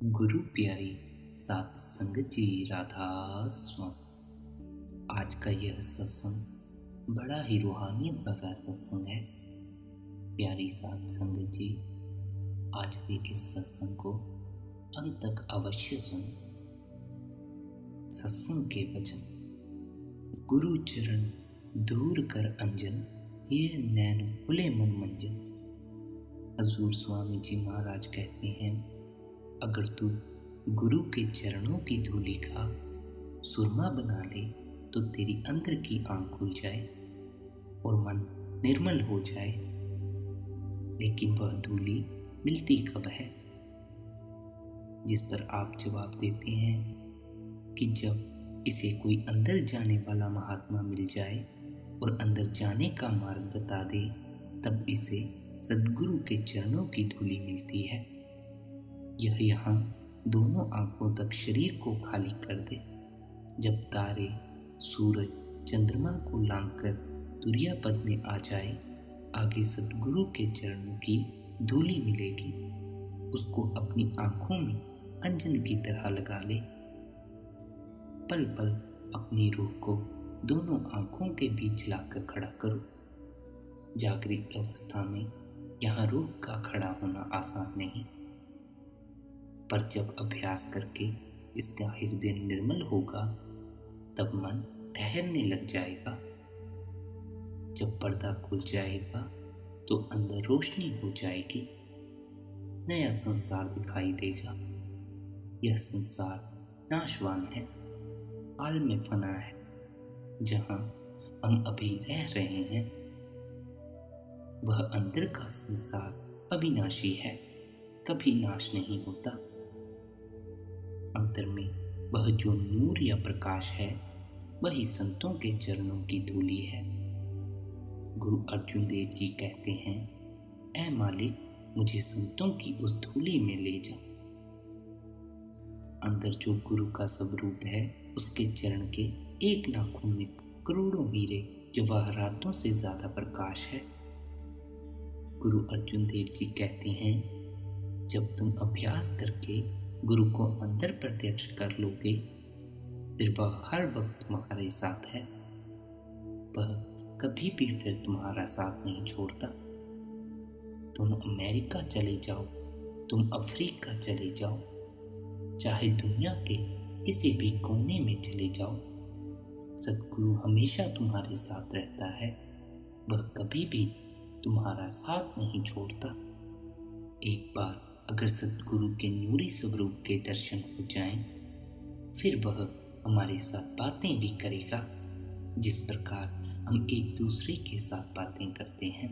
गुरु प्यारी सात संगत जी राधा स्वामी। आज का यह सत्संग बड़ा ही रूहानियत भरा सत्संग है। प्यारी सात संगत जी, आज के इस सत्संग को अंत तक अवश्य सुनो। सत्संग के वचन। गुरु चरण दूर कर अंजन, ये नैन खुले मन मंजन। हजूर स्वामी जी महाराज कहते हैं, अगर तू गुरु के चरणों की धूलि का सुरमा बना ले तो तेरी अंदर की आंख खुल जाए और मन निर्मल हो जाए। लेकिन वह धूलि मिलती कब है? जिस पर आप जवाब देते हैं कि जब इसे कोई अंदर जाने वाला महात्मा मिल जाए और अंदर जाने का मार्ग बता दे, तब इसे सद्गुरु के चरणों की धूलि मिलती है। यह यहाँ दोनों आंखों तक शरीर को खाली कर दे। जब तारे, सूरज, चंद्रमा को लांघकर तुरिया पद में आ जाए, आगे सद्गुरु के चरणों की धूलि मिलेगी। उसको अपनी आंखों में अंजन की तरह लगा ले। पल पल अपनी रूह को दोनों आंखों के बीच लाकर खड़ा करो। जागृत अवस्था में यहाँ रूह का खड़ा होना आसान नहीं, पर जब अभ्यास करके इसका हृदय निर्मल होगा, तब मन ठहरने लग जाएगा। जब पर्दा खुल जाएगा तो अंदर रोशनी हो जाएगी। नया संसार दिखाई देगा। यह संसार नाशवान है, हाल में फना है। जहां हम अभी रह रहे हैं, वह अंदर का संसार अविनाशी है, कभी नाश नहीं होता। अंतर में वह जो नूर या प्रकाश है, वही संतों के चरणों की धूलि है। गुरु अर्जुन देव जी कहते हैं, ऐ मालिक, मुझे संतों की उस धूलि में ले जा। अंदर जो गुरु का स्वरूप है, उसके चरण के एक नाखून में करोड़ों हीरे जवाहरातों से ज्यादा प्रकाश है। गुरु अर्जुन देव जी कहते हैं, जब तुम अभ्यास करके गुरु को अंदर प्रत्यक्ष कर लोगे, फिर वह हर वक्त तुम्हारे साथ है। वह कभी भी फिर तुम्हारा साथ नहीं छोड़ता। तुम अमेरिका चले जाओ, तुम अफ्रीका चले जाओ, चाहे दुनिया के किसी भी कोने में चले जाओ, सद्गुरु हमेशा तुम्हारे साथ रहता है। वह कभी भी तुम्हारा साथ नहीं छोड़ता। एक बार अगर सद्गुरु के नूरी स्वरूप के दर्शन हो जाएं, फिर वह हमारे साथ बातें भी करेगा, जिस प्रकार हम एक दूसरे के साथ बातें करते हैं।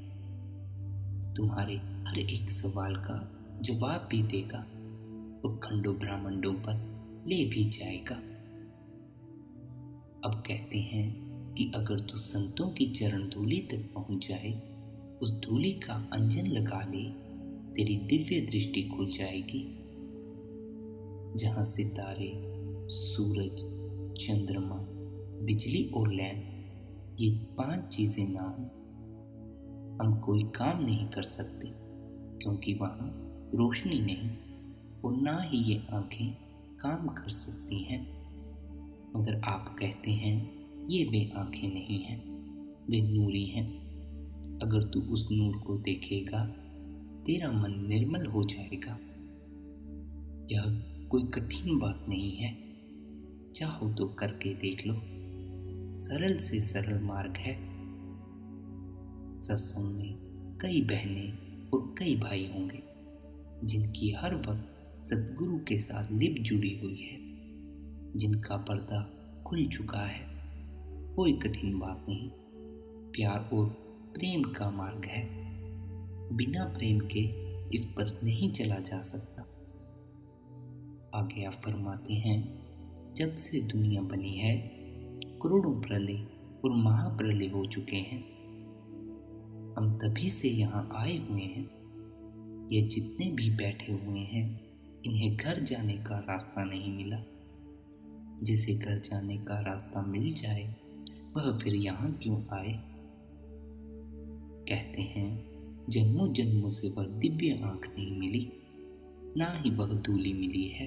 तुम्हारे हर एक सवाल का जवाब भी देगा और खंडों ब्रह्मांडों पर ले भी जाएगा। अब कहते हैं कि अगर तू संतों की चरण धूलि तक पहुंच जाए, उस धूलि का अंजन लगा ले, तेरी दिव्य दृष्टि खुल जाएगी। जहां सितारे, सूरज, चंद्रमा, बिजली और लैंप, ये 5 चीजें ना हो, हम कोई काम नहीं कर सकते, क्योंकि वहां रोशनी नहीं और ना ही ये आंखें काम कर सकती हैं। मगर आप कहते हैं, ये वे आंखें नहीं हैं, वे नूरी हैं। अगर तू उस नूर को देखेगा, तेरा मन निर्मल हो जाएगा। यह कोई कठिन बात नहीं है, चाहो तो करके देख लो। सरल से सरल मार्ग है। सत्संग में कई बहनें और कई भाई होंगे, जिनकी हर वक्त सद्गुरु के साथ लिप जुड़ी हुई है, जिनका पर्दा खुल चुका है। कोई कठिन बात नहीं, प्यार और प्रेम का मार्ग है। बिना प्रेम के इस पर नहीं चला जा सकता। आगे आप फरमाते हैं, जब से दुनिया बनी है, करोड़ों प्रलय और महाप्रलय हो चुके हैं। हम तभी से यहाँ आए हुए हैं। ये जितने भी बैठे हुए हैं, इन्हें घर जाने का रास्ता नहीं मिला। जिसे घर जाने का रास्ता मिल जाए, वह फिर यहाँ क्यों आए? कहते हैं, जन्मों जन्मों से वह दिव्य आंख नहीं मिली, ना ही वह धूली मिली है।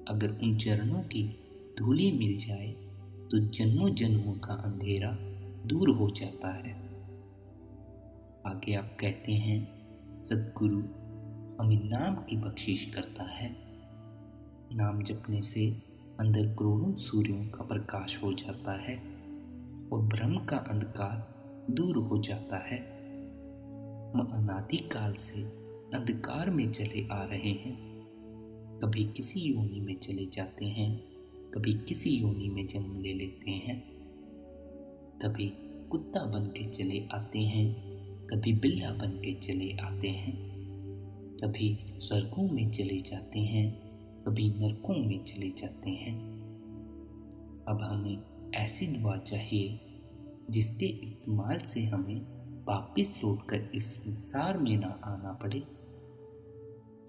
अगर उन चरणों की धूली मिल जाए तो जन्मों जन्मों का अंधेरा दूर हो जाता है। आगे आप कहते हैं, सद्गुरु हमें नाम की बख्शिश करता है। नाम जपने से अंदर करोड़ों सूर्यों का प्रकाश हो जाता है और भ्रम का अंधकार दूर हो जाता है। हम अनादिकाल से अंधकार में चले आ रहे हैं। कभी किसी योनि में चले जाते हैं, कभी किसी योनि में जन्म ले लेते हैं। कभी कुत्ता बन के चले आते हैं, कभी बिल्ला बन के चले आते हैं। कभी स्वर्गों में चले जाते हैं, कभी नरकों में चले जाते हैं। अब हमें ऐसी दुआ चाहिए जिसके इस्तेमाल से हमें वापिस लौटकर इस संसार में ना आना पड़े।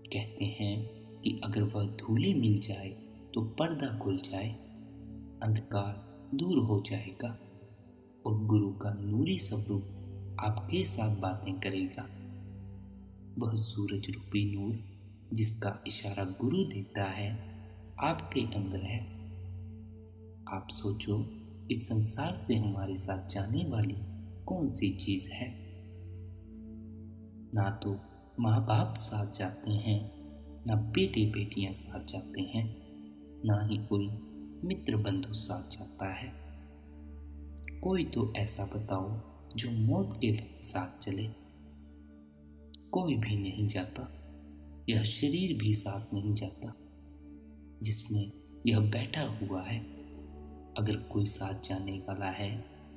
कहते हैं कि अगर वह धूली मिल जाए तो पर्दा खुल जाए, अंधकार दूर हो जाएगा और गुरु का नूरी स्वरूप आपके साथ बातें करेगा। वह सूरज रूपी नूर जिसका इशारा गुरु देता है आपके अंदर है। आप सोचो, इस संसार से हमारे साथ जाने वाली कौन सी चीज है? ना तो माँ बाप साथ जाते हैं, ना बेटे बेटियां साथ जाते हैं, ना ही कोई मित्र बंधु साथ जाता है। कोई तो ऐसा बताओ जो मौत के वक्त साथ चले। कोई भी नहीं जाता। यह शरीर भी साथ नहीं जाता जिसमें यह बैठा हुआ है। अगर कोई साथ जाने वाला है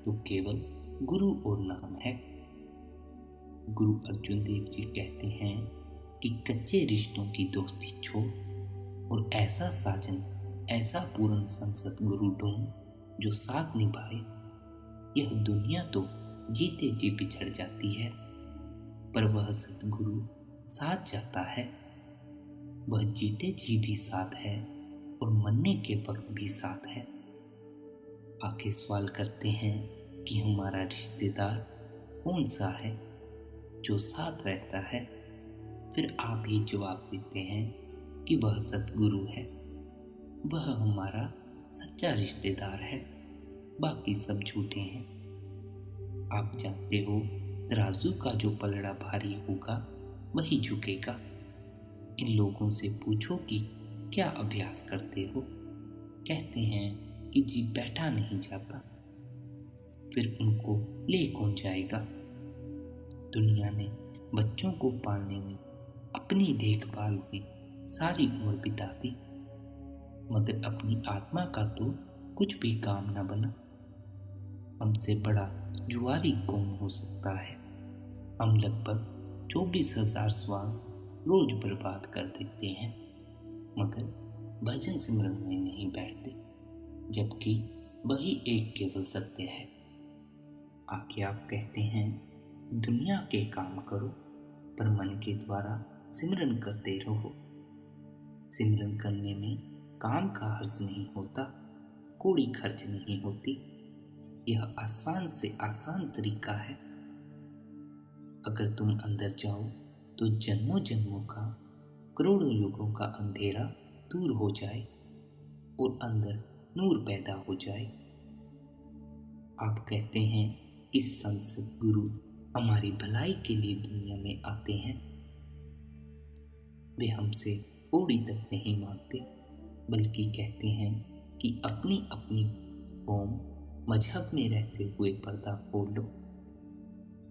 तो केवल गुरु और नाम है। गुरु अर्जुन देव जी कहते हैं कि कच्चे रिश्तों की दोस्ती छोड़ और ऐसा साजन, ऐसा पूर्ण संसद गुरु ढूंढ जो साथ निभाए। यह दुनिया तो जीते जी बिछड़ जाती है, पर वह सतगुरु साथ जाता है। वह जीते जी भी साथ है और मरने के वक्त भी साथ है। आके सवाल करते हैं कि हमारा रिश्तेदार कौन सा है जो साथ रहता है? फिर आप ही जवाब देते हैं कि वह सतगुरु है। वह हमारा सच्चा रिश्तेदार है, बाकी सब झूठे हैं। आप जानते हो, तराजू का जो पलड़ा भारी होगा वही झुकेगा। इन लोगों से पूछो कि क्या अभ्यास करते हो? कहते हैं कि जी बैठा नहीं जाता। फिर उनको ले कौन जाएगा? दुनिया ने बच्चों को पालने में, अपनी देखभाल में सारी उम्र बिता दी, मगर अपनी आत्मा का तो कुछ भी काम न बना। हमसे बड़ा जुआरी कौन हो सकता है? हम लगभग 24,000 श्वास रोज बर्बाद कर देते हैं, मगर भजन सिमरन में नहीं बैठते, जबकि वही एक केवल सत्य है। आके आप कहते हैं, दुनिया के काम करो पर मन के द्वारा सिमरन करते रहो। सिमरन करने में काम का हर्ज नहीं होता, कोड़ी खर्च नहीं होती। यह आसान से आसान तरीका है। अगर तुम अंदर जाओ तो जन्मों जन्मों का, करोड़ों युगों का अंधेरा दूर हो जाए और अंदर नूर पैदा हो जाए। आप कहते हैं कि संत सद्गुरु हमारी भलाई के लिए दुनिया में आते हैं। वे हमसे कौड़ी तक नहीं मांगते, बल्कि कहते हैं कि अपनी अपनी कौम मजहब में रहते हुए पर्दा खोल लो।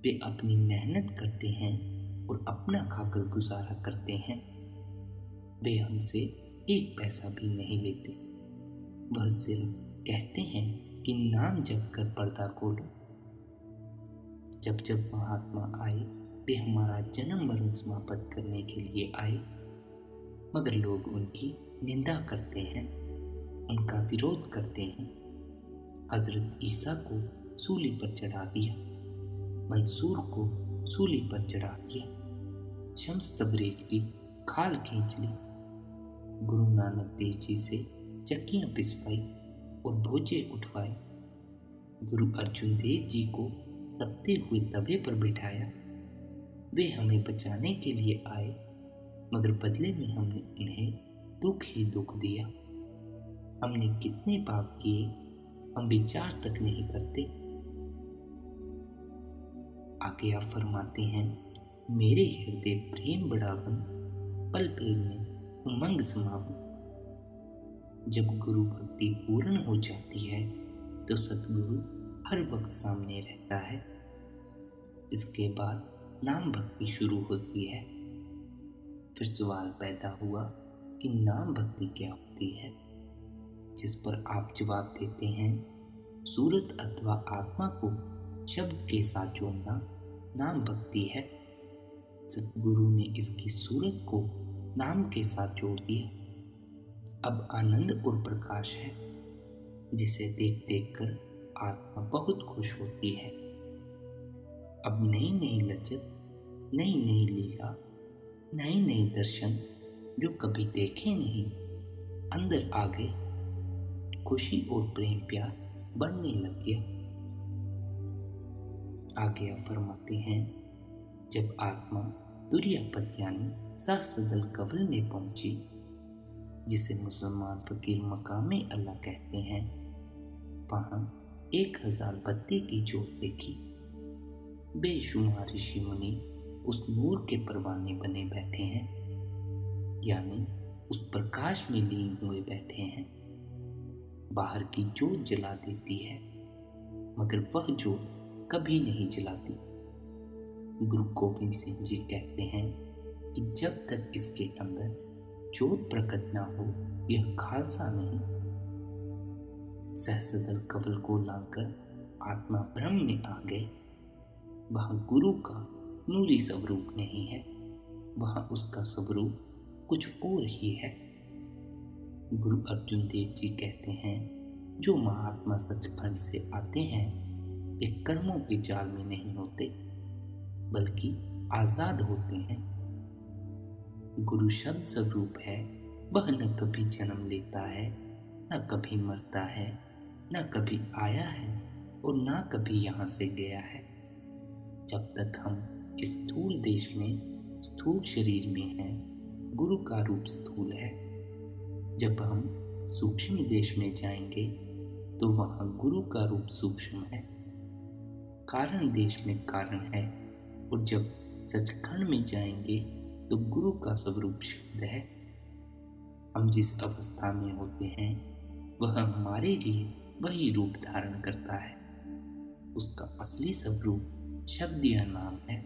वे अपनी मेहनत करते हैं और अपना खाकर गुजारा करते हैं। वे हमसे एक पैसा भी नहीं लेते। वह सिर्फ कहते हैं कि नाम जप कर पर्दा खोलो। जब जब महात्मा आए, वे हमारा जन्म मरण समाप्त करने के लिए आए, मगर लोग उनकी निंदा करते हैं, उनका विरोध करते हैं। हजरत ईसा को सूली पर चढ़ा दिया, मंसूर को सूली पर चढ़ा दिया, शम्स तबरेज की खाल खींच ली, गुरु नानक देव जी से चक्कियां पिसवाई और बोझे उठवाए, गुरु अर्जुन देव जी को तपते हुए तवे पर बिठाया। वे हमें बचाने के लिए आए, मगर बदले में हमने उन्हें दुख ही दुख दिया। हमने कितने पाप किए हम विचार तक नहीं करते। आगे आप फरमाते हैं, मेरे हृदय प्रेम बढ़ावन, पल पल में उमंग समावन। जब गुरु भक्ति पूर्ण हो जाती है तो सतगुरु हर वक्त सामने रहता है। इसके बाद नाम भक्ति शुरू होती है। फिर सवाल पैदा हुआ कि नाम भक्ति क्या होती है, जिस पर आप जवाब देते हैं, सूरत अथवा आत्मा को शब्द के साथ जोड़ना नाम भक्ति है। सतगुरु ने इसकी सूरत को नाम के साथ जोड़ दिया। अब आनंद और प्रकाश है, जिसे देख देख कर आत्मा बहुत खुश होती है। अब नई नई लज्जत, नई नई लीला, नए नए दर्शन जो कभी देखे नहीं अंदर आ गए। खुशी और प्रेम प्यार बढ़ने लग गया। आगे आप फरमाते हैं, जब आत्मा तुर्यापद यानी सहस्रदल कब्र में पहुंची, जिसे मुसलमान फकीर मकामे अल्लाह कहते हैं, वहां 1000 बत्ती की जोत देखी। बेशुमार ऋषि मुनि उस नूर के परवाने बने बैठे हैं, यानी उस प्रकाश में लीन हुए बैठे हैं। बाहर की जोत जला देती है, मगर वह जोत कभी नहीं जलाती। गुरु गोविंद सिंह जी कहते हैं कि जब तक इसके अंदर जोत प्रकट ना हो यह खालसा नहीं। सहस्रदल कवल को लाकर आत्मा ब्रह्म में आ गए। वहां गुरु का नूरी स्वरूप नहीं है, वहां उसका स्वरूप कुछ और ही है। गुरु अर्जुन देव जी कहते हैं, जो महात्मा सचखंड से आते हैं वे कर्मों के जाल में नहीं होते, बल्कि आजाद होते हैं। गुरु शब्द स्वरूप है, वह न कभी जन्म लेता है, न कभी मरता है, न कभी आया है और न कभी यहाँ से गया है। जब तक हम इस स्थूल देश में स्थूल शरीर में हैं, गुरु का रूप स्थूल है। जब हम सूक्ष्म देश में जाएंगे तो वहाँ गुरु का रूप सूक्ष्म है। कारण देश में कारण है, और जब सचखंड में जाएंगे तो गुरु का स्वरूप शब्द है। हम जिस अवस्था में होते हैं वह हमारे लिए वही रूप धारण करता है। उसका असली स्वरूप शब्द या नाम है।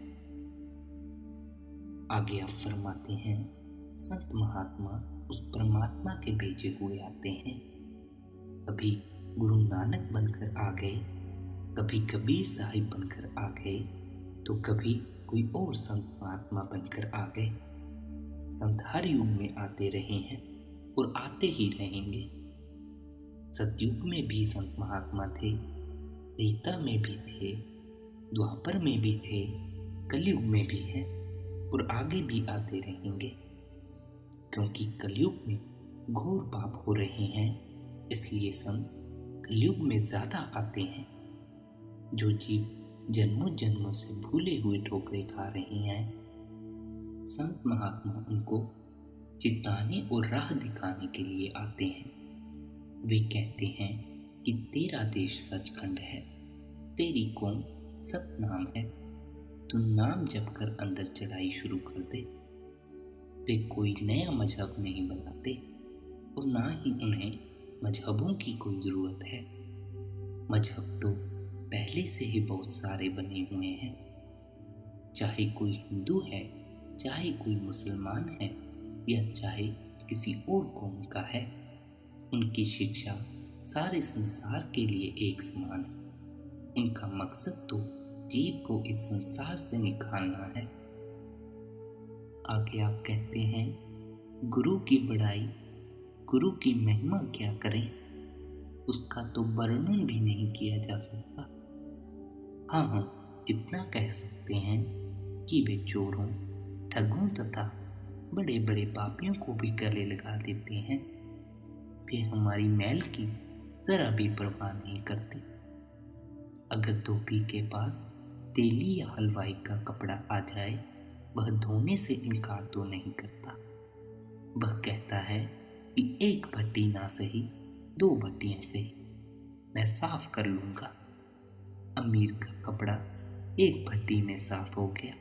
आगे आप फरमाते हैं, संत महात्मा उस परमात्मा के भेजे हुए आते हैं। कभी गुरु नानक बनकर आ गए, कभी कबीर साहिब बनकर आ गए, तो कभी कोई और संत महात्मा बनकर आ गए। संत हर युग में आते रहे हैं और आते ही रहेंगे। सतयुग में भी संत महात्मा थे, त्रेता में भी थे, द्वापर में भी थे, कलयुग में भी हैं और आगे भी आते रहेंगे। क्योंकि कलयुग में घोर पाप हो रहे हैं, इसलिए संत कलयुग में ज्यादा आते हैं। जो जीव जन्मों जन्मों से भूले हुए ठोकरे खा रहे हैं, संत महात्मा उनको चिताने और राह दिखाने के लिए आते हैं। वे कहते हैं कि तेरा देश सचखंड है, तेरी कौम सतनाम है, तू नाम जप कर अंदर चढ़ाई शुरू कर दे। वे कोई नया मजहब नहीं बनाते और ना ही उन्हें मजहबों की कोई ज़रूरत है। मजहब तो पहले से ही बहुत सारे बने हुए हैं। चाहे कोई हिंदू है, चाहे कोई मुसलमान है, या चाहे किसी और कौम का है, उनकी शिक्षा सारे संसार के लिए एक समान है। उनका मकसद तो जीव को इस संसार से निकालना है। आगे आप कहते हैं, गुरु की बड़ाई, गुरु की महिमा क्या करें, उसका तो वर्णन भी नहीं किया जा सकता। हाँ, हम इतना कह सकते हैं कि वे चोरों, ठगों तथा बड़े बड़े पापियों को भी गले लगा लेते हैं। वे हमारी मैल की जरा भी परवाह नहीं करते। अगर धोबी के पास तेली या हलवाई का कपड़ा आ जाए वह धोने से इनकार तो नहीं करता। वह कहता है कि एक भट्टी ना सही, 2 भट्टियां सही, मैं साफ कर लूंगा। अमीर का कपड़ा एक भट्टी में साफ हो गया,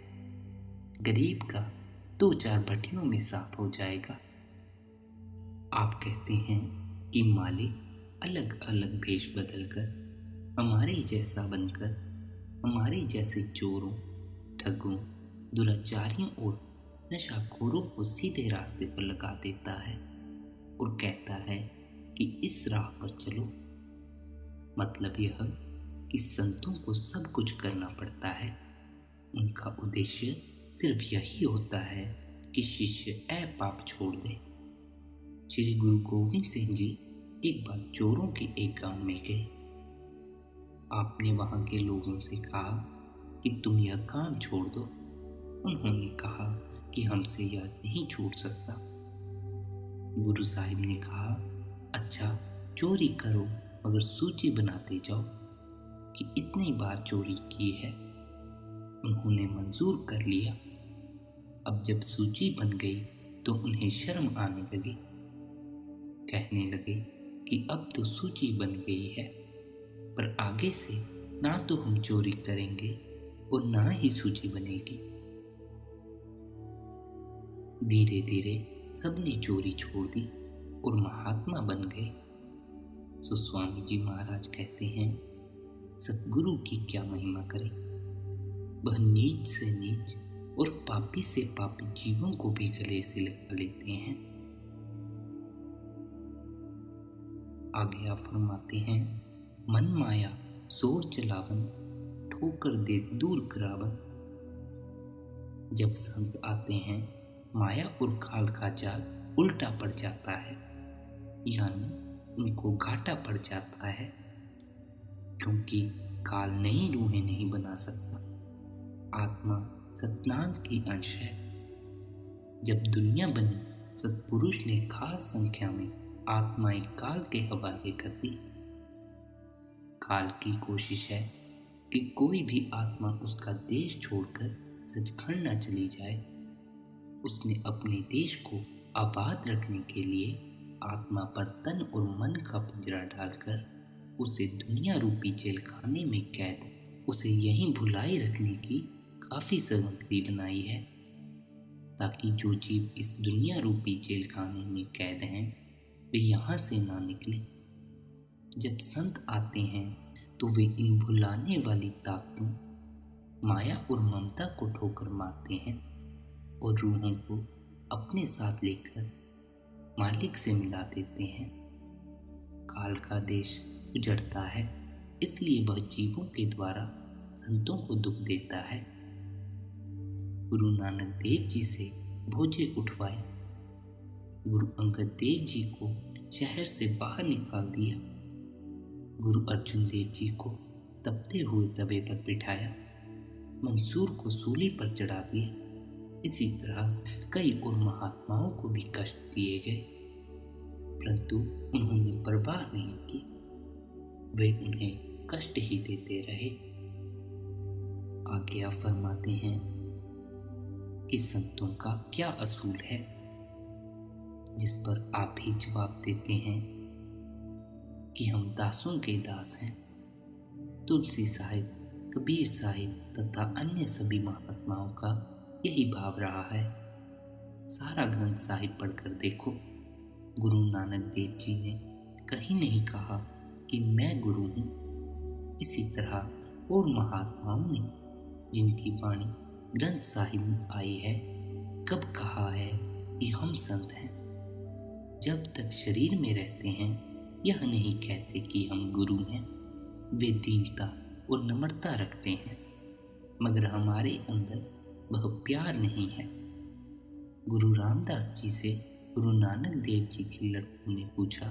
गरीब का 2-4 भट्टियों में साफ हो जाएगा। आप कहते हैं कि मालिक अलग अलग भेष बदलकर हमारे जैसा बनकर हमारे जैसे चोरों, ठगों, दुराचारियों और नशाखोरों को सीधे रास्ते पर लगा देता है और कहता है कि इस राह पर चलो। मतलब यह कि संतों को सब कुछ करना पड़ता है। उनका उद्देश्य सिर्फ यही होता है कि शिष्य पाप छोड़ दे। श्री गुरु गोविंद सिंह जी एक बार चोरों के एक गांव में गए। आपने वहां के लोगों से कहा कि तुम यह काम छोड़ दो। उन्होंने कहा कि हमसे यह नहीं छूट सकता। गुरु साहिब ने कहा, अच्छा चोरी करो, मगर सूची बनाते जाओ कि इतनी बार चोरी की है। उन्होंने मंजूर कर लिया। अब जब सूची बन गई तो उन्हें शर्म आने लगी। कहने लगे कि अब तो सूची बन गई है, पर आगे से ना तो हम चोरी करेंगे और ना ही सूची बनेगी। धीरे धीरे सबने चोरी छोड़ दी और महात्मा बन गए। सो स्वामी जी महाराज कहते हैं, सतगुरु की क्या महिमा करें। वह नीच से नीच और पापी से पापी जीवों को भी गले से लगा लेते हैं। आगे आप फरमाते हैं, मन माया सोर चलावन, ठोकर दे दूर करावन। जब संत आते हैं, माया और काल का जाल उल्टा पड़ जाता है, यानी उनको घाटा पड़ जाता है, क्योंकि काल नई रूहें नहीं बना सकता। आत्मा सतनाम की अंश है। जब दुनिया बनी, सतपुरुष ने खास संख्या में आत्माएं काल के हवाले कर दी। काल की कोशिश है कि कोई भी आत्मा उसका देश छोड़कर सचखंड न चली जाए। उसने अपने देश को आबाद रखने के लिए आत्मा पर तन और मन का पिंजरा डालकर उसे दुनिया रूपी जेल खाने में कैद, उसे यहीं भुलाए रखने की काफी सामग्री बनाई है, ताकि जो जीव इस दुनिया रूपी जेल खाने में कैद हैं वे यहाँ से ना निकले। जब संत आते हैं तो वे इन भुलाने वाली ताकतों, माया और ममता को ठोकर मारते हैं और रूहों को अपने साथ लेकर मालिक से मिला देते हैं। काल का देश उजड़ता है, इसलिए वह जीवों के द्वारा संतों को दुख देता है। गुरु नानक देव जी से भोजे उठवाए, गुरु अंगद देव जी को शहर से बाहर निकाल दिया, गुरु अर्जुन देव जी को तपते हुए तवे पर बिठाया, मंसूर को सूली पर चढ़ा दिया। इसी तरह कई और महात्माओं को भी कष्ट दिए गए, परंतु उन्होंने परवाह नहीं की। वे उन्हें कष्ट ही देते रहे। आगे आप फरमाते हैं कि संतों का क्या असूल है, जिस पर आप ही जवाब देते हैं कि हम दासों के दास हैं। तुलसी साहिब, कबीर साहिब तथा अन्य सभी महात्माओं का यही भाव रहा है। सारा ग्रंथ साहिब पढ़कर देखो, गुरु नानक देव जी ने कहीं नहीं कहा कि मैं गुरु हूँ। इसी तरह और महात्माओं ने जिनकी वाणी ग्रंथ साहिब में आई है, कब कहा है कि हम संत हैं। जब तक शरीर में रहते हैं यह नहीं कहते कि हम गुरु हैं। वे दीनता और नम्रता रखते हैं, मगर हमारे अंदर वह प्यार नहीं है। गुरु रामदास जी से गुरु नानक देव जी के लड़कों ने पूछा,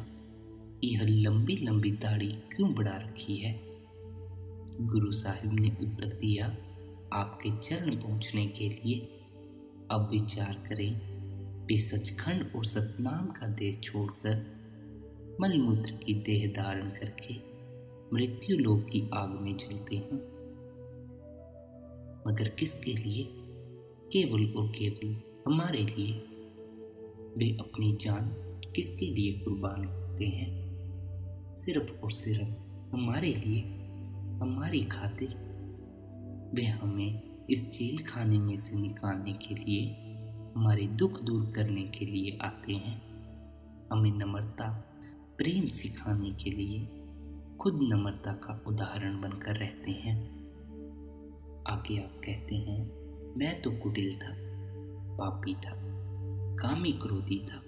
यह लंबी लंबी दाढ़ी क्यों बढ़ा रखी है? गुरु साहिब ने उत्तर दिया, आपके चरण पहुंचने के लिए। अब विचार करें, वे सचखंड और सतनाम का देश छोड़कर मलमूत्र की देह धारण करके मृत्यु लोक की आग में जलते हैं, मगर किसके लिए? केवल और केवल हमारे लिए। वे अपनी जान किसके लिए कुर्बान करते हैं? सिर्फ और सिर्फ हमारे लिए, हमारी खातिर। वे हमें इस जेल खाने में से निकालने के लिए, हमारे दुख दूर करने के लिए आते हैं। हमें नम्रता, प्रेम सिखाने के लिए खुद नम्रता का उदाहरण बनकर रहते हैं। आगे आप कहते हैं, मैं तो कुटिल था, पापी था, कामी क्रोधी था।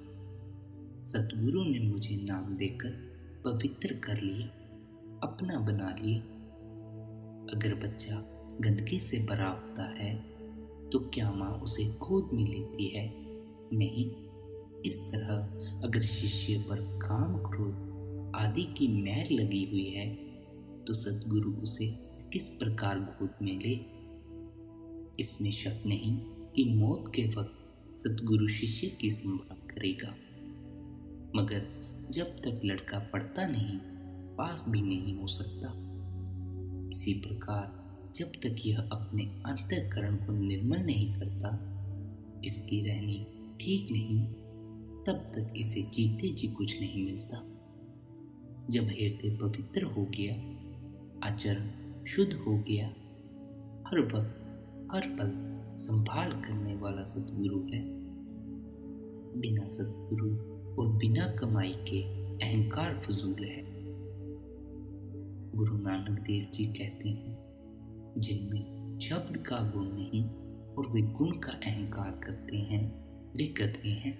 सतगुरु ने मुझे नाम देकर पवित्र कर लिया, अपना बना लिया। अगर बच्चा गंदगी से भरा होता है तो क्या माँ उसे गोद में लेती है? नहीं। इस तरह अगर शिष्य पर काम, क्रोध आदि की मैल लगी हुई है तो सतगुरु उसे किस प्रकार गोद में ले? इसमें शक नहीं कि मौत के वक्त सतगुरु शिष्य की संभाल करेगा, मगर जब तक लड़का पढ़ता नहीं, पास भी नहीं हो सकता। इसी प्रकार जब तक यह अपने अंतःकरण को निर्मल नहीं करता, इसकी रहनी ठीक नहीं, तब तक इसे जीते जी कुछ नहीं मिलता। जब हृदय पवित्र हो गया, आचरण शुद्ध हो गया, हर वक्त हर पल संभाल करने वाला सतगुरु है। बिना सतगुरु और बिना कमाई के अहंकार फजूल है। गुरु नानक देव जी कहते हैं, जिनमें शब्द का गुण नहीं और वे गुण का अहंकार करते हैं, वे गधे हैं।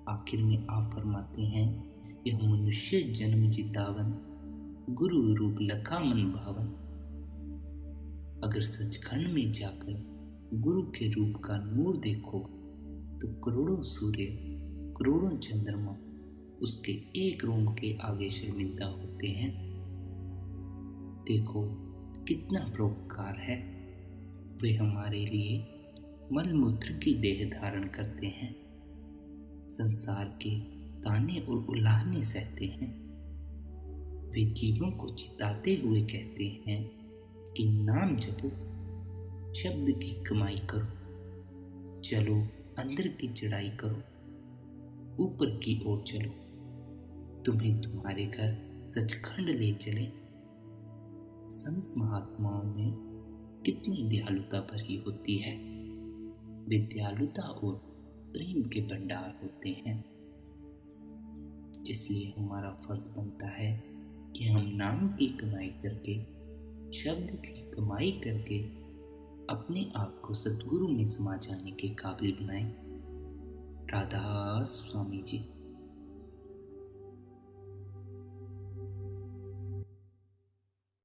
आखिर में आप फरमाते हैं, यह मनुष्य जन्म जितावन, गुरु रूप लखा मन भावन। अगर सचखंड में जाकर गुरु के रूप का नूर देखो तो करोड़ों सूर्य, करोड़ों चंद्रमा उसके एक रोम के आगे शर्मिंदा होते हैं। देखो कितना परोपकार है। वे हमारे लिए मलमूत्र की देह धारण करते हैं, संसार के ताने और उलाहने सहते हैं। वे जीवों को चिताते हुए कहते हैं कि नाम जपो, शब्द की कमाई करो, चलो अंदर की चढ़ाई करो, ऊपर की ओर चलो, तुम्हें तुम्हारे घर सचखंड ले चले। संत महात्माओं में कितनी दयालुता भरी होती है। वे दयालुता और प्रेम के भंडार होते हैं। इसलिए हमारा फर्ज बनता है कि हम नाम की कमाई करके, शब्द की कमाई करके अपने आप को सतगुरु में समा जाने के काबिल बनाएं। राधा स्वामी जी।